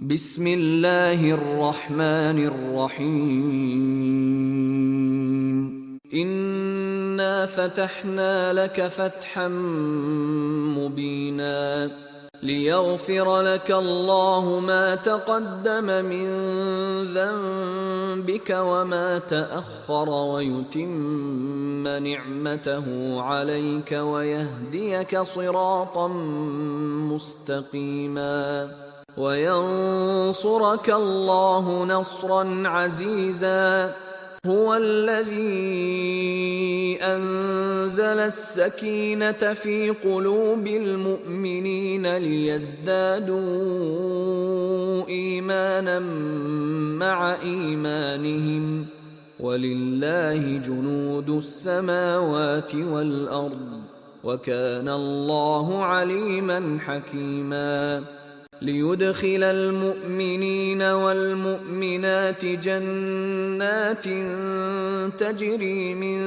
بسم الله الرحمن الرحيم. إنا فتحنا لك فتحا مبينا ليغفر لك الله ما تقدم من ذنبك وما تأخر ويتم نعمته عليك ويهديك صراطا مستقيما وينصرك الله نصرا عزيزا. هو الذي أنزل السكينة في قلوب المؤمنين ليزدادوا إيمانا مع إيمانهم ولله جنود السماوات والأرض وكان الله عليما حكيما. ليدخل المؤمنين والمؤمنات جنات تجري من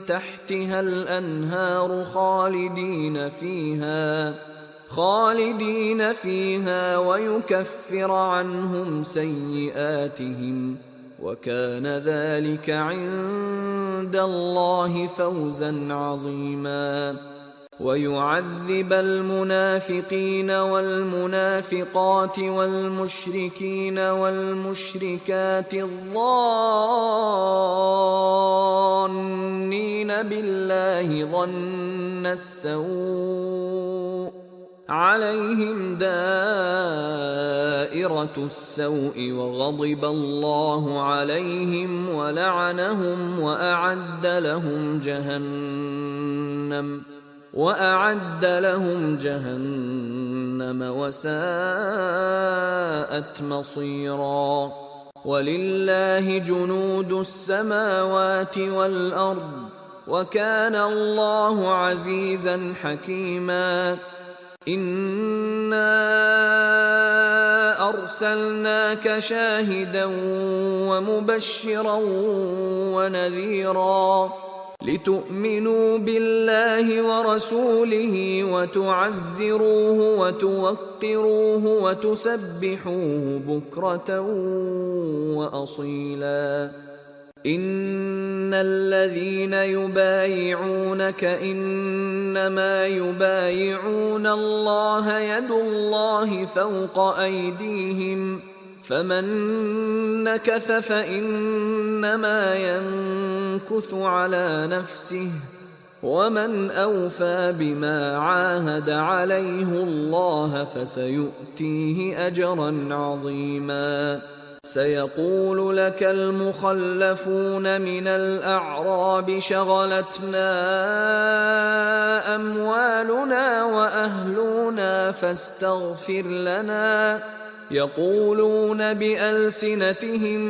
تحتها الأنهار خالدين فيها ويكفر عنهم سيئاتهم وكان ذلك عند الله فوزا عظيما. ويعذب المنافقين والمنافقات والمشركين والمشركات الظانين بالله ظن السوء عليهم دائرة السوء وغضب الله عليهم ولعنهم وأعد لهم جهنم وساءت مصيرا. ولله جنود السماوات والأرض وكان الله عزيزا حكيما. إنا أرسلناك شاهدا ومبشرا ونذيرا لتؤمنوا بالله ورسوله وتعزروه وتوقروه وتسبحوه بكرة وأصيلا. إن الذين يبايعونك إنما يبايعون الله يد الله فوق أيديهم فمن نكث فإنما ينكث على نفسه ومن أوفى بما عاهد عليه الله فسيؤتيه أجرا عظيما. سيقول لك المخلفون من الأعراب شغلتنا أموالنا وأهلنا فاستغفر لنا يقولون بألسنتهم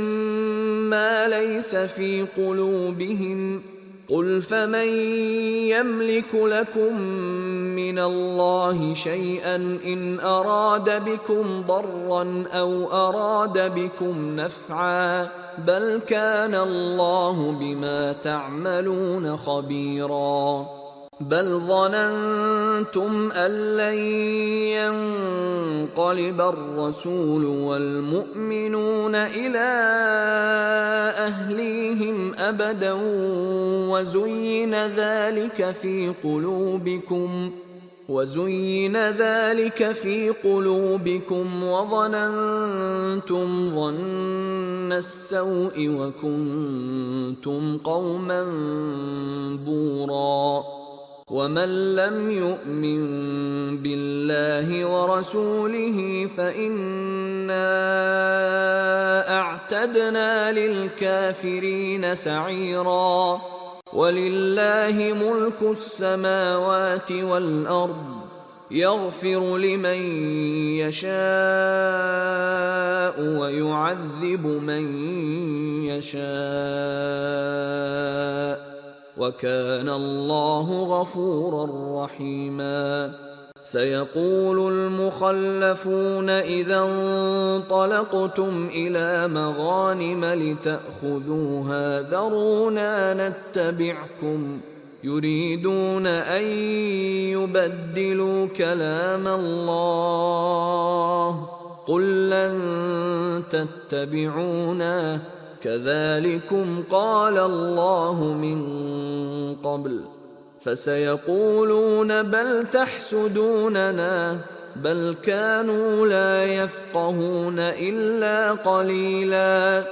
ما ليس في قلوبهم قل فمن يملك لكم من الله شيئا إن أراد بكم ضرا أو أراد بكم نفعا بل كان الله بما تعملون خبيرا. بل ظننتم أن لن ينقلب الرسول والمؤمنون إلى أهليهم أبدا وزين ذلك في قلوبكم وظننتم ظن السوء وكنتم قوما بورا. ومن لم يؤمن بالله ورسوله فإنا أعتدنا للكافرين سعيرا. ولله ملك السماوات والأرض يغفر لمن يشاء ويعذب من يشاء وكان الله غفورا رحيما. سيقول المخلفون إذا انطلقتم إلى مغانم لتأخذوها ذرونا نتبعكم يريدون أن يبدلوا كلام الله قل لن تتبعونا كذلكم قال الله من قبل فسيقولون بل تحسدوننا بل كانوا لا يفقهون إلا قليلا